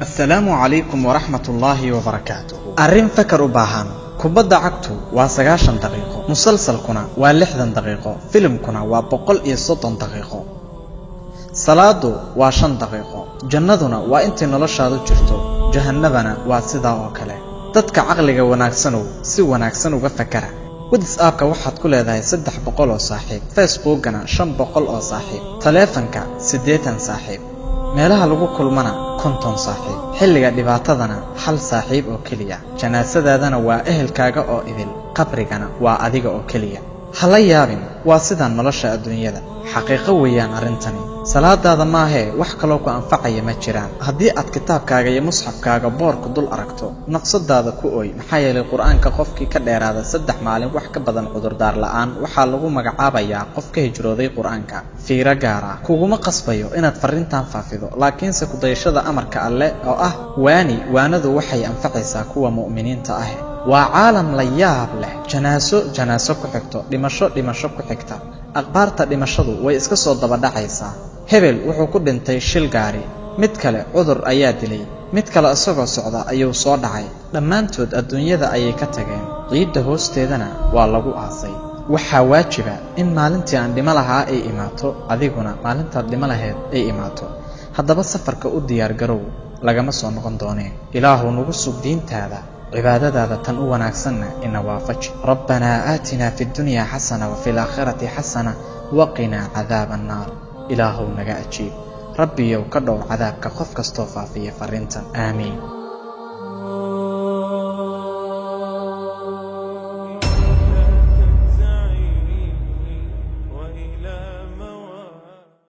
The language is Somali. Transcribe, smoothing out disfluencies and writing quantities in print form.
السلام عليكم ورحمة الله وبركاته. أرين فكر أباهان كبدا عكتو وسجاشن دقيقة، مسلسل كنا ولحدن دقيقة، فيلم كنا وبقول إيصوتن دقيقة، صلاة وشن دقيقة، جندنا وأنت نلشادو جرتو، جهنمنا وسدا وكله. تدك عقلك وناكسنو سو وناكسنو بفكره. ودس آبك واحد كل هذا سدح بقول أو صاحب، فيسبوكنا شن بقول أو صاحب، تلفونك سديتن صاحب. meelaha lagu kulmana konton saaxiib xilliga dhibaatadana hal saaxiib oo kaliya janaasadaadana waa ehelkaaga oo idil qabrigana waa adiga oo kaliya hala yaabin waa sidaan nolosha adduunyada xaqiiqo weeyaan arintani salaadaada ma ahe wax kale oo ku anfacaya ma jiraan haddii aad kitaabkaaga iyo musxafkaaga boorka dul aragto naqsadaada ku ooy maxaa yeelay quraanka qofkii ka dheeraada 3 maalin wax ka badan cudurdaar la'aan waxa lagu magacaabayaa qof ka hijrooday quraanka fiira gaara kuguma qasbayo inaad fariintan faafido laakiin se ku dayashada amarka alle oo ah waanadu waxay anfacaysaa kuwa mu'miniinta ah waa caalam la yaab leh janaaso ku xigto dhimasho ku xigta aqbaarta dhimashadu way iska soo daba dhacaysaa hebel wuxuu ku dhintay shil gaari mid kale cudur ayaa dilay mid kale asagoo socda ayuu soo dhacay dhammaantood adduunyada ayay ka tageen ciidda hoosteedana waa lagu aasay waxaa waajiba in maalintii aan dhimo lahaa ay imaato adiguna maalintaad dhimo lahayd ay imaato haddaba safarka u diyaar garow lagama soo noqon doonee ilaahu nagu sug diintaada عبادة تنوى ناكسنا إن وافج ربنا آتنا في الدنيا حسنة وفي الآخرة حسنة وقنا عذاب النار إله نجا أجيب ربي يوكدو عذابك خفك استوفى في فرنتا آمين